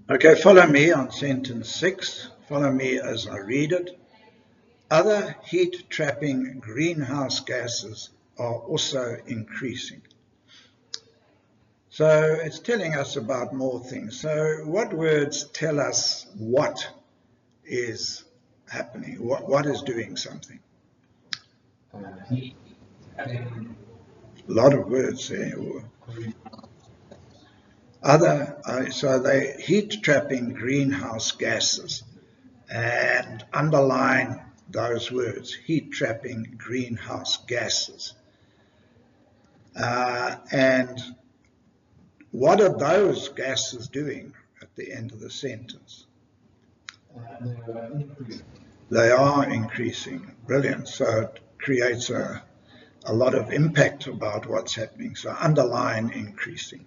Okay, follow me on sentence 6. Follow me as I read it. Other heat-trapping greenhouse gases are also increasing. So it's telling us about more things. So what words tell us what is happening, what is doing something? A lot of words there. So they heat-trapping greenhouse gases, and underline those words, heat-trapping greenhouse gases. And what are those gases doing at the end of the sentence? They are increasing. Brilliant. So it creates a lot of impact about what's happening. So underline increasing.